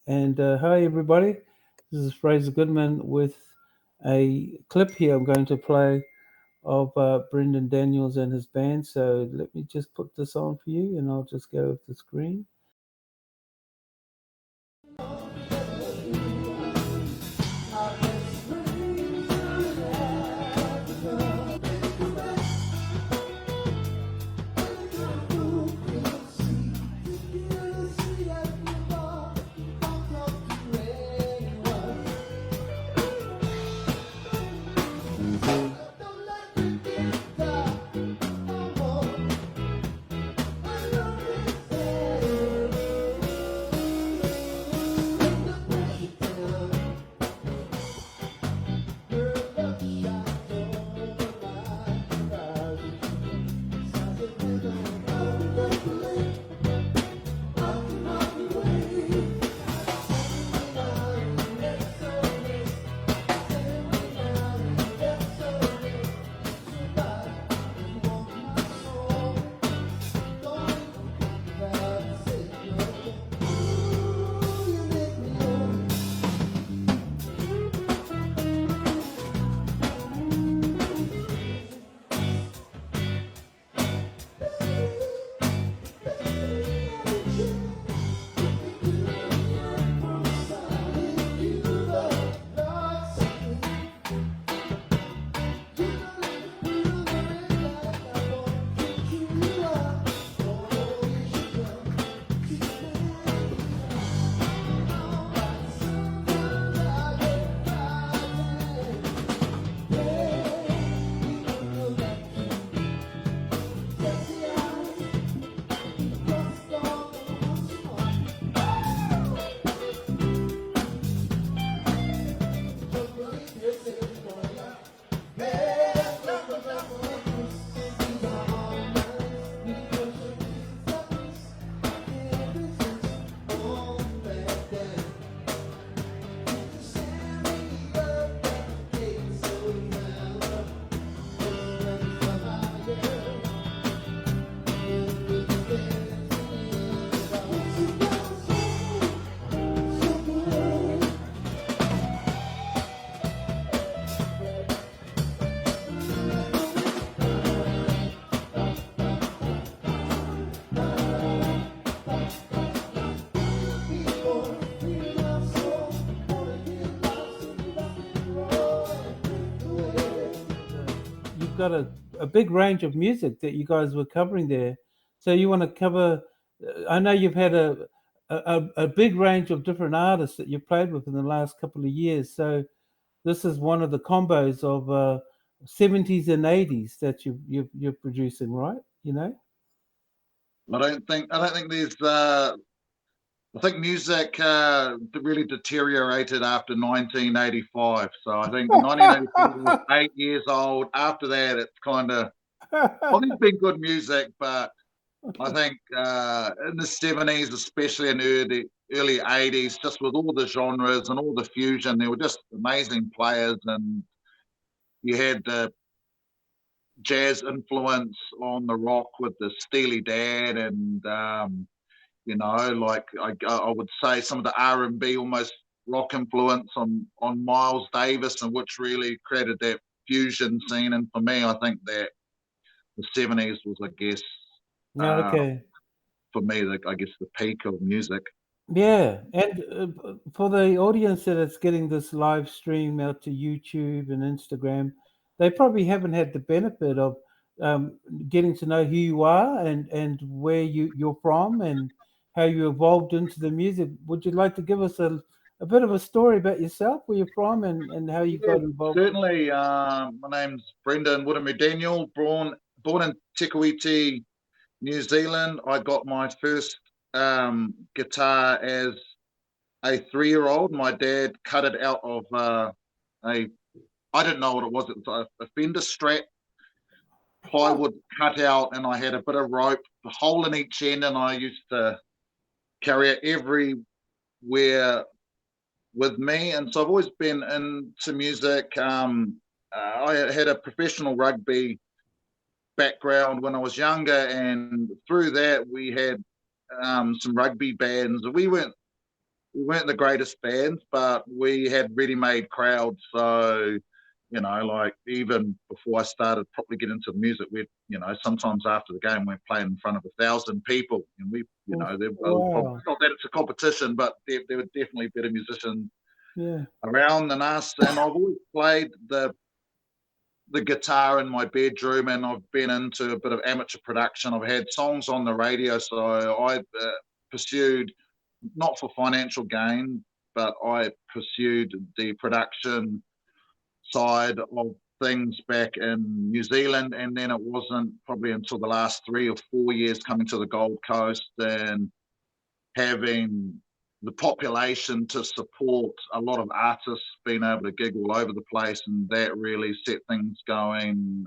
And hi, everybody. This is Frazer Goodman with a clip here I'm going to play of Brendan Daniels and his band. So let me just put this on for you and I'll just go with the screen. You've got a big range of music that you guys were covering there. So you want to cover, I know you've had a big range of different artists that you've played with in the last couple of years. So this is one of the combos of 70s and 80s that you're producing, right? You know? I don't think there's I think music really deteriorated after 1985. So I think 1985 was 8 years old. After that, it's kind of well, there's been good music, but I think in the 70s, especially in early 80s, just with all the genres and all the fusion, there were just amazing players, and you had the jazz influence on the rock with the Steely Dan and like I would say some of the R&B almost rock influence on Miles Davis, and which really created that fusion scene. And for me, I think that the 70s was, I guess, Yeah, uh, okay. for me, I guess the peak of music. Yeah, and for the audience that is getting this live stream out to YouTube and Instagram, they probably haven't had the benefit of getting to know who you are and where you're from and how you evolved into the music. Would you like to give us a bit of a story about yourself, where you're from, and how you Yeah, got involved? certainly. My name's Brendon Daniel, born in Te Kuiti, New Zealand. I got my first guitar as a 3-year-old. My dad cut it out of a I didn't know what it was. It was a fender strap, Oh, plywood cut out, and I had a bit of rope, a hole in each end, and I used to carry it everywhere with me. And so I've always been into music. I had a professional rugby background when I was younger, and through that we had some rugby bands. We weren't we weren't the greatest band, but we had ready-made crowds. So, like even before I started properly getting into music, we'd, sometimes after the game we're playing in front of 1,000 people, and we, Wow. not that it's a competition, but there were definitely better musicians Yeah. around than us. And I've always played the guitar in my bedroom, and I've been into a bit of amateur production. I've had songs on the radio, so I pursued, not for financial gain, but I pursued the production side of things back in New Zealand. And then it wasn't probably until the last 3 or 4 years coming to the Gold Coast and having the population to support a lot of artists being able to gig all over the place, and that really set things going,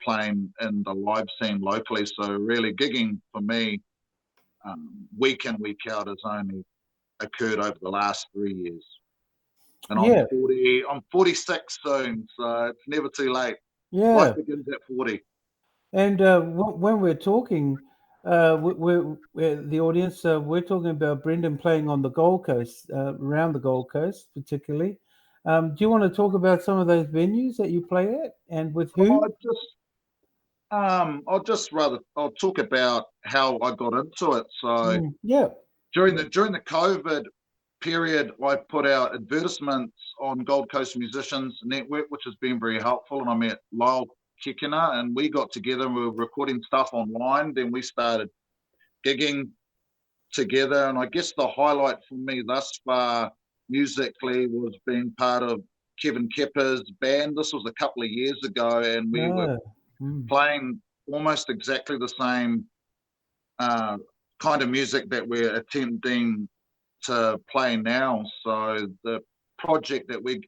playing in the live scene locally. So really gigging for me, week in, week out, has only occurred over the last 3 years. And Yeah. I'm 46 soon, so it's never too late. Yeah. Life begins at 40. And when we're talking, we're the audience, we're talking about Brendon playing on the Gold Coast, around the Gold Coast particularly. Do you want to talk about some of those venues that you play at and with who? I'll talk about how I got into it. So Yeah. during the COVID period, I put out advertisements on Gold Coast Musicians Network, which has been very helpful. And I met Lyle Kekina, and we got together and we were recording stuff online. Then we started gigging together. And I guess the highlight for me thus far musically was being part of Kevin Kepper's band. This was a couple of years ago, and we were playing almost exactly the same kind of music that we're attempting to play now. So the project that we're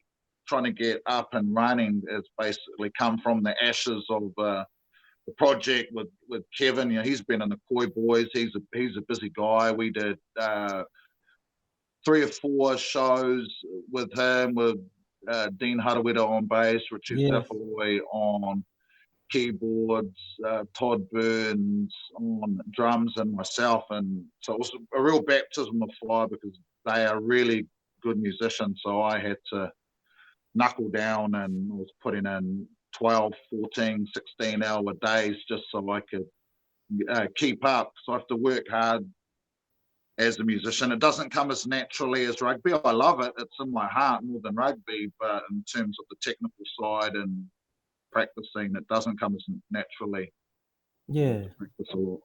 trying to get up and running has basically come from the ashes of the project with Kevin. He's been in the Koi Boys. He's a busy guy. We did 3 or 4 shows with him, with Dean Harawira on bass, Richie Safaloy on keyboards, Todd Burns on drums, and myself. And so it was a real baptism of fire because they are really good musicians. So I had to knuckle down, and I was putting in 12, 14, 16-hour days just so I could keep up. So I have to work hard as a musician. It doesn't come as naturally as rugby. I love it. It's in my heart more than rugby, but in terms of the technical side and practicing, it doesn't come as naturally. Yeah. Practice a lot.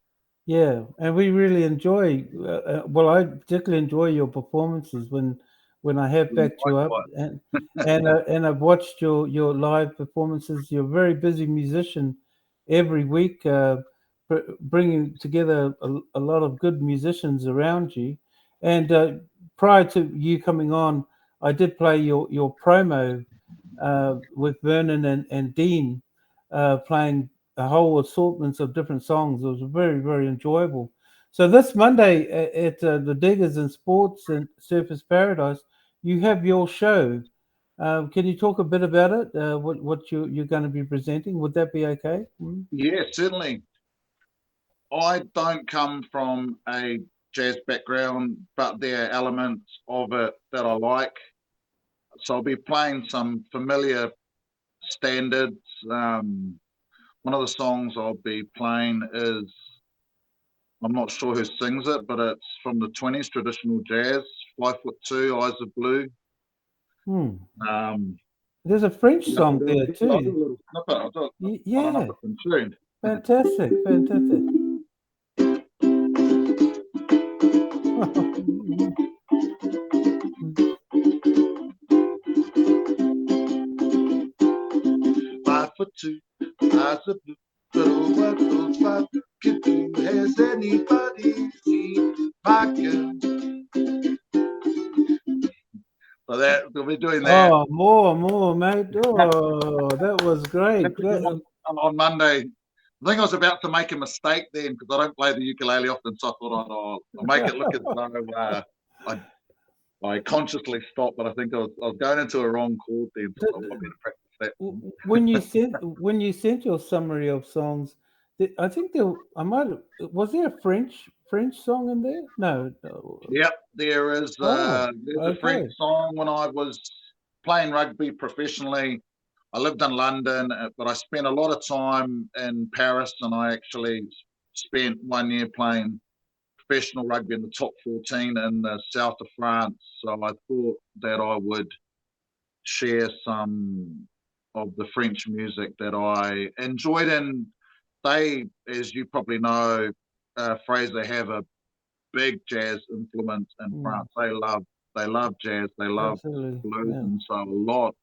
Yeah, and we really enjoy. Well, I particularly enjoy your performances when I have backed you up, and I've watched your live performances. You're a very busy musician every week, bringing together a lot of good musicians around you. And prior to you coming on, I did play your promo with Vernon and Dean, playing a whole assortments of different songs. It was very, very enjoyable. So this Monday at the Diggers and Sports and Surfers Paradise, you have your show. Can you talk a bit about it? What you're going to be presenting? Would that be okay? Yeah, certainly. I don't come from a jazz background, but there are elements of it that I like. So I'll be playing some familiar standards. One of the songs I'll be playing is, I'm not sure who sings it, but it's from the 20s, traditional jazz, 5'2", Eyes of Blue. There's a French song there too. I'll do a little snippet. I don't know if it's in tune. Fantastic. Five foot 2, eyes of blue. But what those 5 can do, has anybody seen my girl? So that we'll be doing that. Oh, more, mate. Oh, that was great. On Monday, I think I was about to make a mistake then because I don't play the ukulele often, so I thought I'll make it look as though I consciously stopped, but I think I was going into a wrong chord then, so I better practice that. When you sent your summary of songs, I think was there a French French song in there? No. No. Yep, there is. Oh, There's a French okay. song. When I was playing rugby professionally, I lived in London, but I spent a lot of time in Paris, and I actually spent 1 year playing professional rugby in the top 14 in the south of France. So I thought that I would share some of the French music that I enjoyed. And they, as you probably know, Frazer have a big jazz influence in France. They love jazz, they love Absolutely. blues, Yeah. and so a lot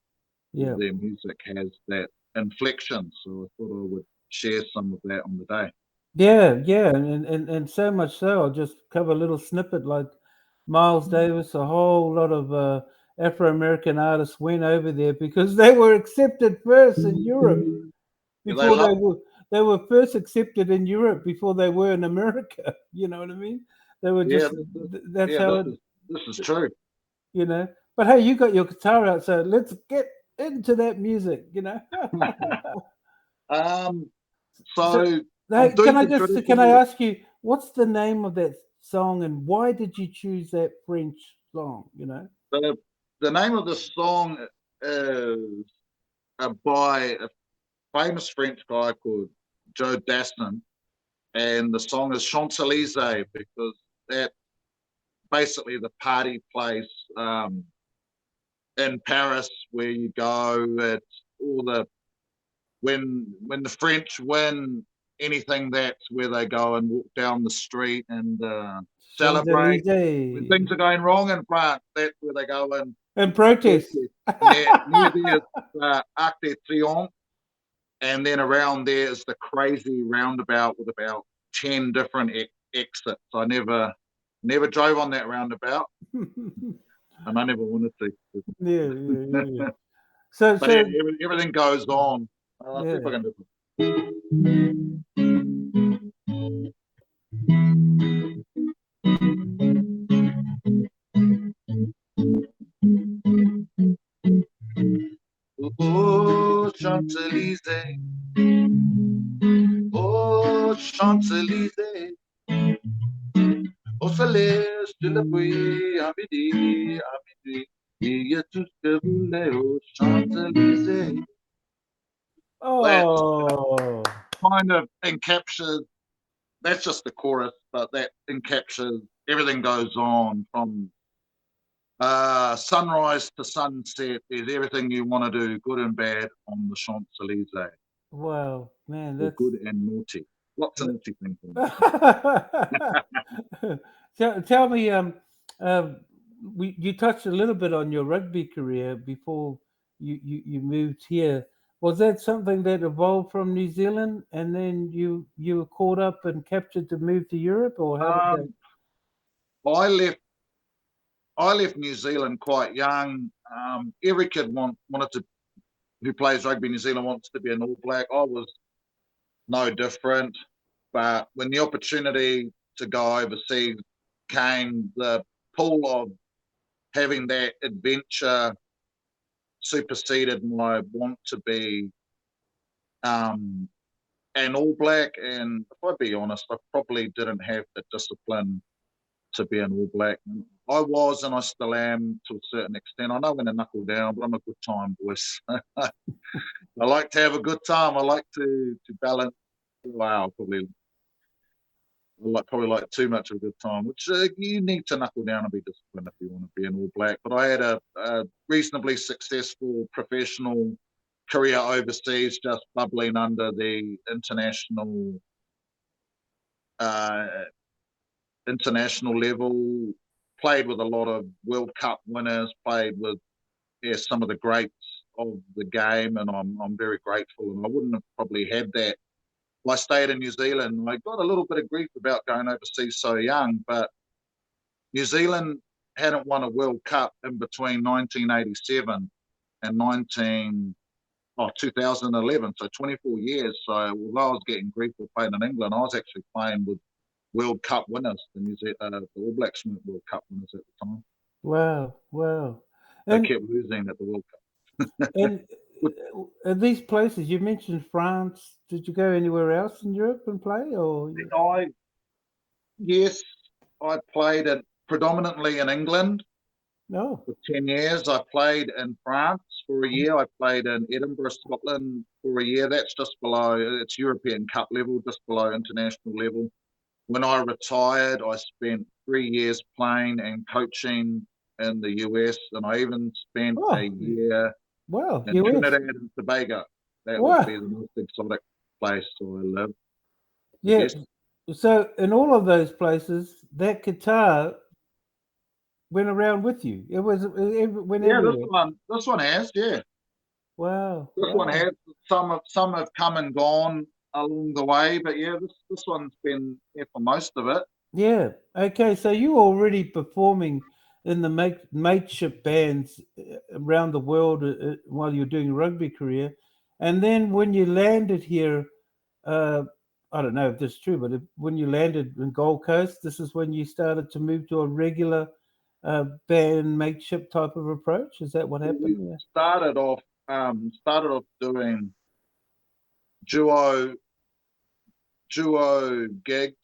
Yeah. of their music has that inflection. So I thought I would share some of that on the day. Yeah, and so much so, I'll just cover a little snippet like Miles Davis, a whole lot of Afro American artists went over there because they were accepted first in Europe Yeah, they before love. they were first accepted in Europe before they were in America. You know what I mean? They were Yeah, just that's yeah. how This is true. you know. But hey, you got your guitar out, so let's get into that music. You know. um. So, So I'm hey, doing the can I traditional. ask you what's the name of that song and why did you choose that French song? You know. The, the name of the song is by a famous French guy called Joe Dassin, and the song is Champs Elysees because that basically the party place in Paris where you go. It's all the when the French win anything, that's where they go and walk down the street and Champs celebrate. When Elysees things are going wrong in France, that's where they go and and protest. protest. Yeah, near there is Arc de Triomphe, and then around there is the crazy roundabout with about 10 different exits. I never drove on that roundabout, Yeah, and I never wanted to. yeah. So, But yeah, so everything goes on. I'll see if I yeah. can do it. Oh, Champs-Élysées, oh, Champs-Élysées, au soleil, de la pluie, à midi, il y a tout ce que vous voulez aux Champs-Élysées. That Oh, kind of encaptures, that's just the chorus, but that encaptures everything goes on from sunrise to sunset. There's everything you want to do, good and bad, on the Champs-Élysées, wow, man, or that's. good and naughty. Lots of naughty things. Tell me, you touched a little bit on your rugby career before you moved here. Was that something that evolved from New Zealand, and then you were caught up and captured to move to Europe, or how did that? Um, I left I left New Zealand quite young. Every kid wanted to who plays rugby in New Zealand wants to be an All Black. I was no different, but when the opportunity to go overseas came, the pull of having that adventure superseded my want to be um, an All Black. And if I be honest, I probably didn't have the discipline to be an All Black. I was, and I still am to a certain extent. I know when to knuckle down, but I'm a good time voice. I like to have a good time. I like to balance. Wow, probably like too much of a good time, which you need to knuckle down and be disciplined if you want to be an All Black. But I had a reasonably successful professional career overseas, just bubbling under the uh, international level. Played with a lot of World Cup winners. Played with some of the greats of the game, and I'm very grateful. And I wouldn't have probably had that. Well, I stayed in New Zealand. I got a little bit of grief about going overseas so young, but New Zealand hadn't won a World Cup in between 1987 and 2011, so 24 years. So although I was getting grief for playing in England, I was actually playing with World Cup winners, the All Blacks weren't World Cup winners at the time. Wow, They and kept losing at the World Cup. and these places you mentioned France. Did you go anywhere else in Europe and play, or? I Yes, I played it predominantly in England No. for 10 years. I played in France for a year. I played in Edinburgh, Scotland for a year. That's just below, it's European Cup level, just below international level. When I retired, I spent 3 years playing and coaching in the US, and I even spent a Oh, year wow. in US. Trinidad and Tobago. That would be Wow. the most exotic place where I live, I Yeah. guess. So in all of those places, that guitar went around with you. It went Yeah, everywhere. this one has, yeah. Wow. This one Wow. has. Some have come and gone along the way, but yeah, this one's been here for most of it. Yeah. Okay. So you were already performing in the mateship bands around the world while you're doing a rugby career, and then when you landed here, uh, I don't know if this is true, but when you landed in Gold Coast, this is when you started to move to a regular band mateship type of approach. Is that what We happened? Yeah. started off doing duo duo gigs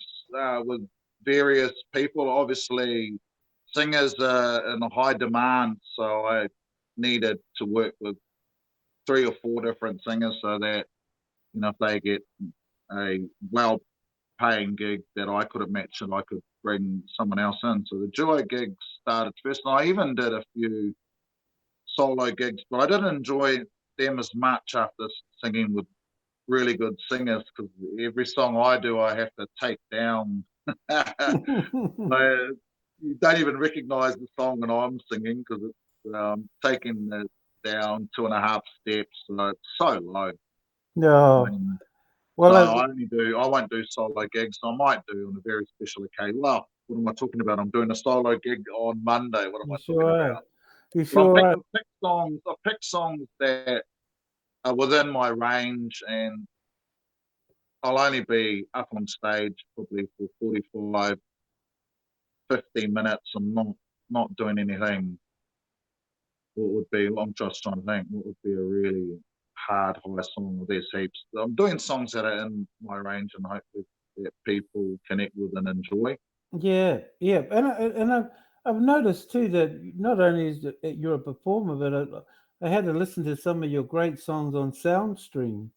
with various people. Obviously, singers are in a high demand, so I needed to work with 3 or 4 different singers so that if they get a well-paying gig that I couldn't match, and I could bring someone else in. So the duo gigs started first, and I even did a few solo gigs, but I didn't enjoy them as much after singing with really good singers because every song I do, I have to take down. You don't even recognize the song when I'm singing because it's taking it down 2.5 steps. So it's so low. No. Um, so Well, I won't do solo gigs. I might do on a very special occasion. Well, what am I talking about? I'm doing a solo gig on Monday. What am you I talking sure are. about? You But sure are. I pick songs that are within my range, and I'll only be up on stage probably for 45, 15 minutes and not doing anything. What would be, I'm just trying to think, what would be a really hard high song with there's heaps. I'm doing songs that are in my range and hopefully that people connect with and enjoy. Yeah, yeah, and I've noticed too that not only is you're a performer, but I had to listen to some of your great songs on Soundstream.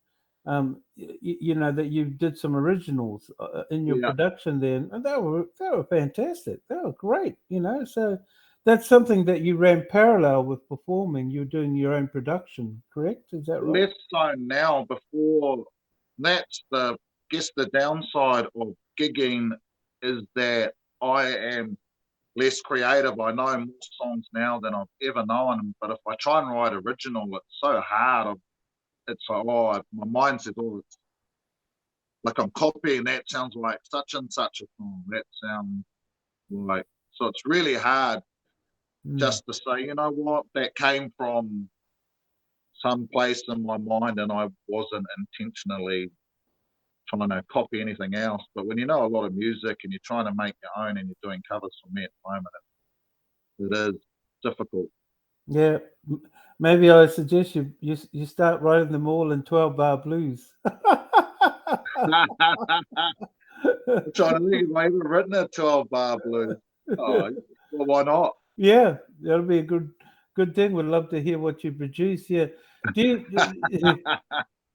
You know that you did some originals in your Yeah. production there, and they were fantastic. They were great. You know, so that's something that you ran parallel with performing. You're doing your own production, correct? Is that right? Less so now. Before, that's the guess the downside of gigging is that I am less creative. I know more songs now than I've ever known, but if I try and write original, it's so hard. It's like, oh, my mind says, oh, it's like I'm copying. That sounds like such and such a song. That sounds like, so it's really hard Mm. just to say, you know what, that came from some place in my mind, and I wasn't intentionally trying to copy anything else. But when you know a lot of music and you're trying to make your own and you're doing covers for me at the moment, it is difficult. Yeah, maybe I suggest you start writing them all in 12-bar blues. I'm trying to think if I ever written a 12-bar blues. Oh, well, why not? Yeah, that'll be a good thing. Would love to hear what you produce. Yeah, do you,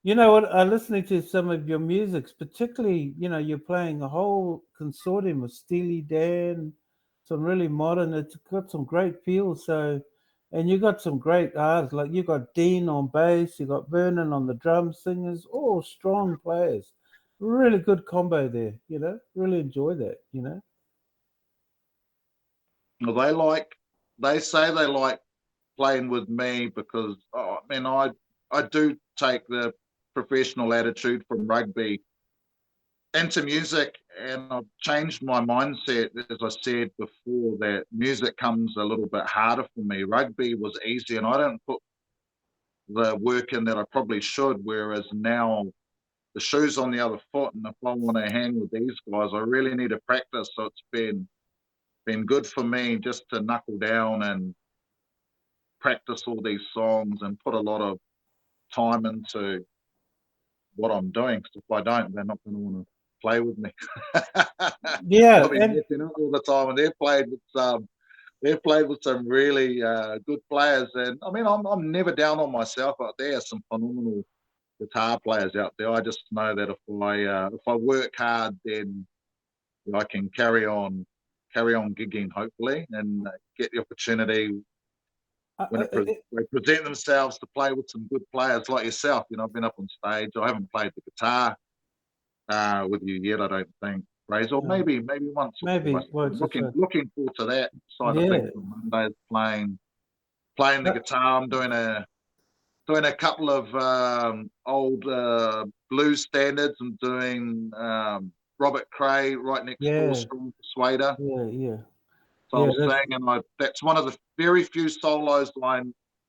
you know what? I'm listening to some of your musics, particularly you're playing a whole consortium of Steely Dan, some really modern. It's got some great feel. So, and you got some great artists like you got Dean on bass, you got Vernon on the drum, singers, all strong players. Really good combo there. Really enjoy that. Well, they say they like playing with me because, oh, man, I do take the professional attitude from rugby into music, and I've changed my mindset. As I said before, that music comes a little bit harder for me. Rugby was easy, and I didn't put the work in that I probably should. Whereas now the shoe's on the other foot, and if I want to hang with these guys, I really need to practice. So it's been good for me just to knuckle down and practice all these songs and put a lot of time into what I'm doing. Because if I don't, they're not going to want to play with me. Yeah, I'll be messing up all the time, and they've played with some really good players. And I mean, I'm never down on myself out there. Some phenomenal guitar players out there. I just know that if I work hard, then I can carry on gigging, hopefully, and get the opportunity when they present themselves to play with some good players like yourself. I've been up on stage. I haven't played the guitar with you yet, I don't think, Frazer. Or maybe once or twice. Looking forward to that side of things on Mondays, playing the guitar. I'm doing a couple of old blues standards. I'm doing Robert Cray, Right Next Door, Strong Persuader. Yeah. So I'll sing, and that's one of the very few solos that I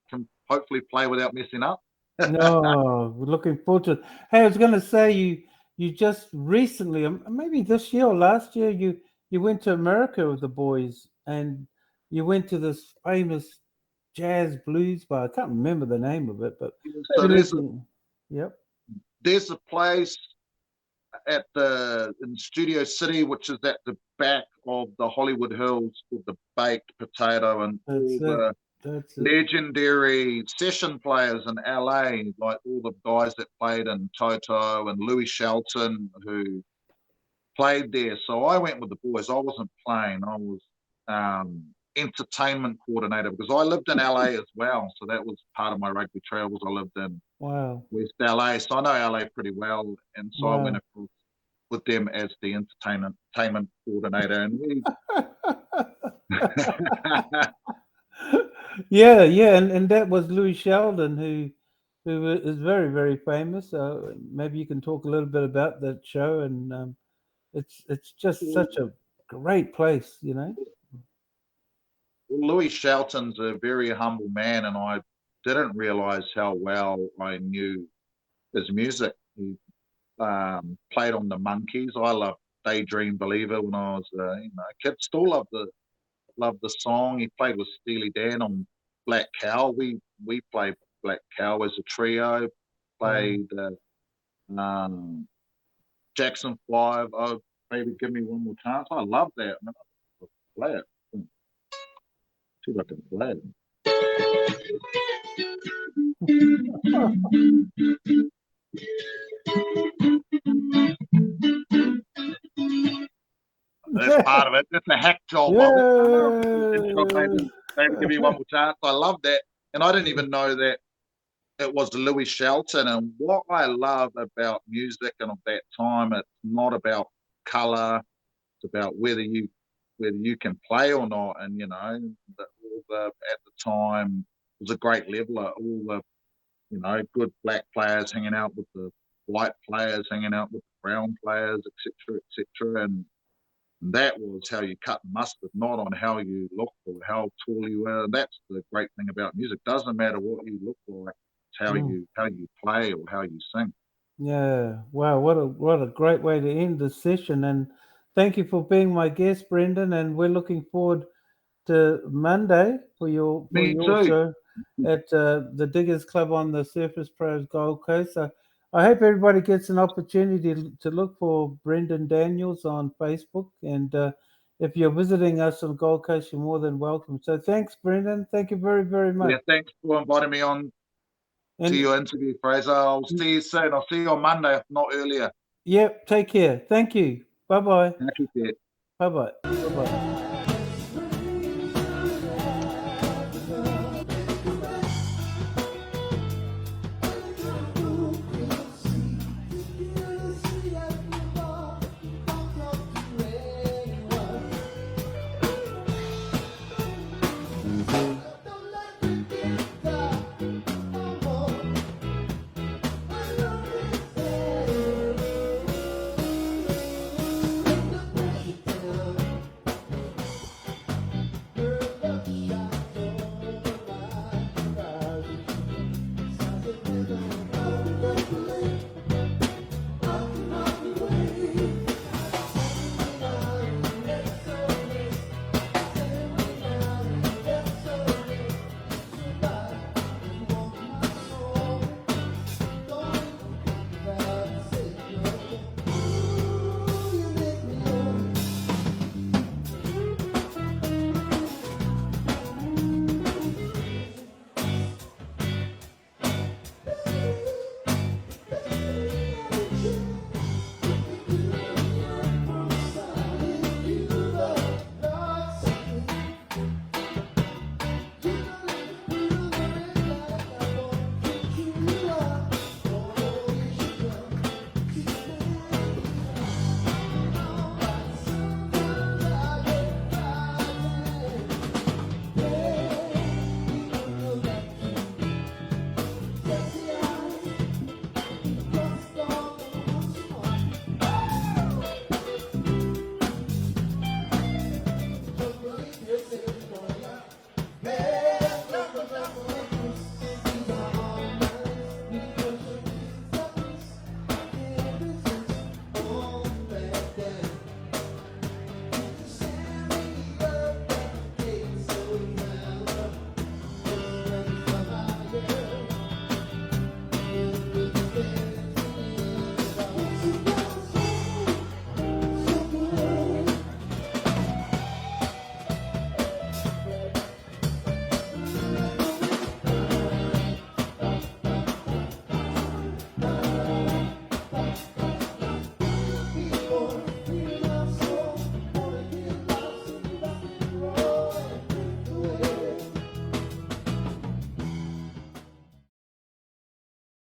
can hopefully play without messing up. No, we're looking forward to it. Hey, I was going to say you just recently, maybe this year or last year, you went to America with the boys, and you went to this famous jazz blues bar. I can't remember the name of it, but so there's a place in Studio City, which is at the back of the Hollywood Hills, called the Baked Potato, and that's legendary session players in LA, like all the guys that played in Toto and Louis Shelton, who played there. So I went with the boys. I wasn't playing. I was entertainment coordinator, because I lived in LA as well. So that was part of my rugby travels. I lived in West LA, so I know LA pretty well. And so I went across with them as the entertainment coordinator, and we and that was Louis Sheldon, who is very, very famous. Maybe you can talk a little bit about that show, and it's just such a great place, Louis Shelton's a very humble man, and I didn't realize how well I knew his music. He played on the Monkees. I loved Daydream Believer when I was a kid. Still love the song. He played with Steely Dan on Black Cow. We played Black Cow as a trio. Played Jackson 5. Oh, Baby Give Me One More Chance. I love that. Man, I play it. See if I can play it. That's part of it. That's a hack job. Maybe Give Me One More Chance. I love that. And I didn't even know that it was Louis Shelton. And what I love about music and of that time, it's not about color. It's about whether you can play or not. And, at the time, it was a great leveler. All the, good black players hanging out with the white players, hanging out with the brown players, etc. And that was how you cut mustard, not on how you looked or how tall you were. That's the great thing about music. Doesn't matter what you look like, it's how you play or how you sing. Yeah. Wow. What a great way to end the session. And thank you for being my guest, Brendon. And we're looking forward to Monday for your show at the Diggers Club on the Surface Pros Gold Coast. So I hope everybody gets an opportunity to look for Brendon Daniels on Facebook. And if you're visiting us on Gold Coast, you're more than welcome. So thanks, Brendon. Thank you very, very much. Yeah, thanks for inviting me on to your interview, Frazer. I'll see you soon. I'll see you on Monday, if not earlier. Yep. Take care. Thank you. Bye-bye. Thank you. Bye-bye. Bye-bye.